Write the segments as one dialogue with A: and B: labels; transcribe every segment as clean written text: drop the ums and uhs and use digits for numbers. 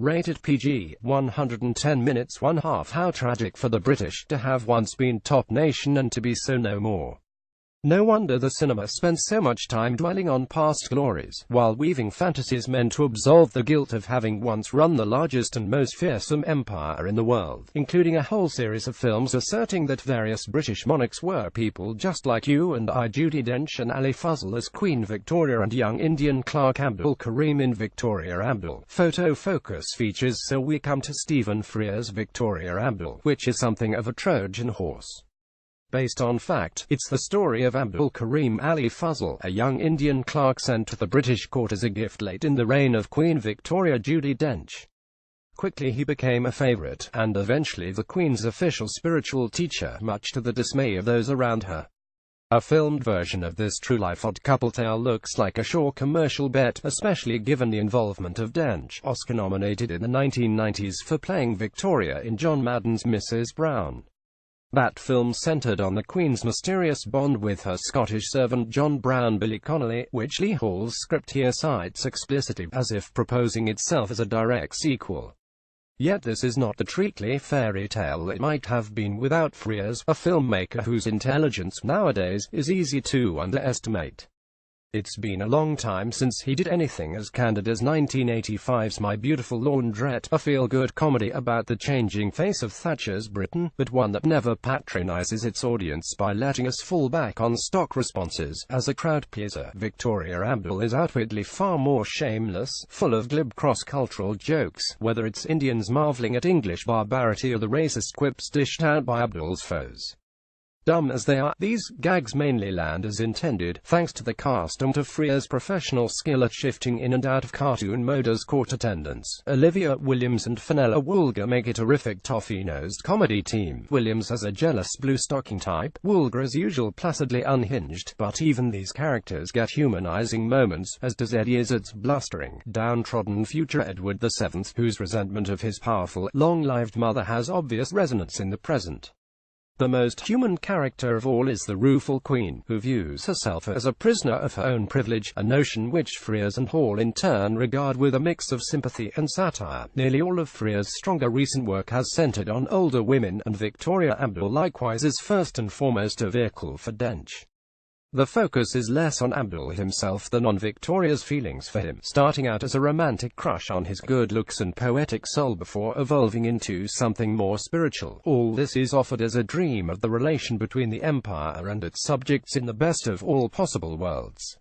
A: Rated PG, 110 minutes 1/2. How tragic for the British to have once been top nation and to be so no more. No wonder the cinema spent so much time dwelling on past glories, while weaving fantasies meant to absolve the guilt of having once run the largest and most fearsome empire in the world, including a whole series of films asserting that various British monarchs were people just like you and I. Judi Dench and Ali Fazl as Queen Victoria and young Indian Clark Abdul Karim in Victoria Abdul. Photo focus features. So we come to Stephen Frears' Victoria Abdul, which is something of a Trojan horse. Based on fact, it's the story of Abdul Karim Ali Fazl, a young Indian clerk sent to the British court as a gift late in the reign of Queen Victoria Judi Dench. Quickly he became a favourite, and eventually the Queen's official spiritual teacher, much to the dismay of those around her. A filmed version of this true-life odd couple tale looks like a sure commercial bet, especially given the involvement of Dench, Oscar-nominated in the 1990s for playing Victoria in John Madden's Mrs. Brown. That film centred on the Queen's mysterious bond with her Scottish servant John Brown Billy Connolly, which Lee Hall's script here cites explicitly, as if proposing itself as a direct sequel. Yet this is not the treacle fairy tale it might have been without Frears, a filmmaker whose intelligence nowadays is easy to underestimate. It's been a long time since he did anything as candid as 1985's My Beautiful Laundrette, a feel-good comedy about the changing face of Thatcher's Britain, but one that never patronizes its audience by letting us fall back on stock responses. As a crowd-pleaser, Victoria Abdul is outwardly far more shameless, full of glib cross-cultural jokes, whether it's Indians marveling at English barbarity or the racist quips dished out by Abdul's foes. Dumb as they are, these gags mainly land as intended, thanks to the cast and to Frears' professional skill at shifting in and out of cartoon mode as court attendants. Olivia Williams and Fenella Woolger make a terrific toffee-nosed comedy team. Williams as a jealous blue-stocking type, Woolger as usual placidly unhinged, but even these characters get humanizing moments, as does Eddie Izzard's blustering, downtrodden future Edward VII, whose resentment of his powerful, long-lived mother has obvious resonance in the present. The most human character of all is the rueful Queen, who views herself as a prisoner of her own privilege, a notion which Frears and Hall in turn regard with a mix of sympathy and satire. Nearly all of Frears' stronger recent work has centered on older women, and Victoria Abdul likewise is first and foremost a vehicle for Dench. The focus is less on Abdul himself than on Victoria's feelings for him, starting out as a romantic crush on his good looks and poetic soul before evolving into something more spiritual. All this is offered as a dream of the relation between the empire and its subjects in the best of all possible worlds.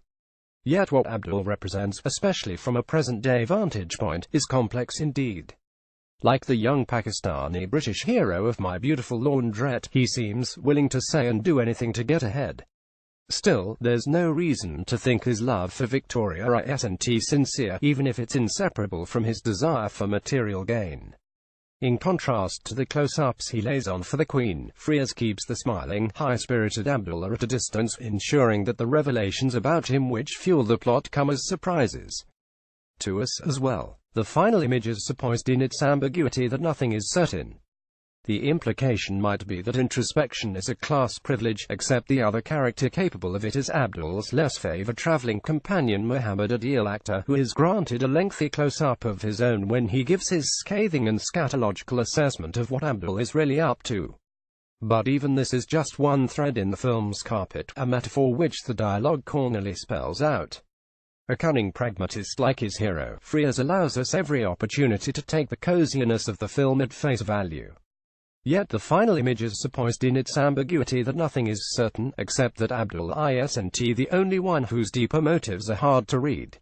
A: Yet what Abdul represents, especially from a present-day vantage point, is complex indeed. Like the young Pakistani British hero of My Beautiful Laundrette, he seems willing to say and do anything to get ahead. Still, there's no reason to think his love for Victoria isn't sincere, even if it's inseparable from his desire for material gain. In contrast to the close-ups he lays on for the Queen, Frears keeps the smiling, high-spirited Abdul at a distance, ensuring that the revelations about him which fuel the plot come as surprises to us as well. The final image is so poised in its ambiguity that nothing is certain. The implication might be that introspection is a class privilege, except the other character capable of it is Abdul's less favoured travelling companion Muhammad Adil, actor who is granted a lengthy close-up of his own when he gives his scathing and scatological assessment of what Abdul is really up to. But even this is just one thread in the film's carpet, a metaphor which the dialogue cornily spells out. A cunning pragmatist like his hero, Frears allows us every opportunity to take the coziness of the film at face value. Yet the final image is so poised in its ambiguity that nothing is certain, except that Abdul isn't the only one whose deeper motives are hard to read.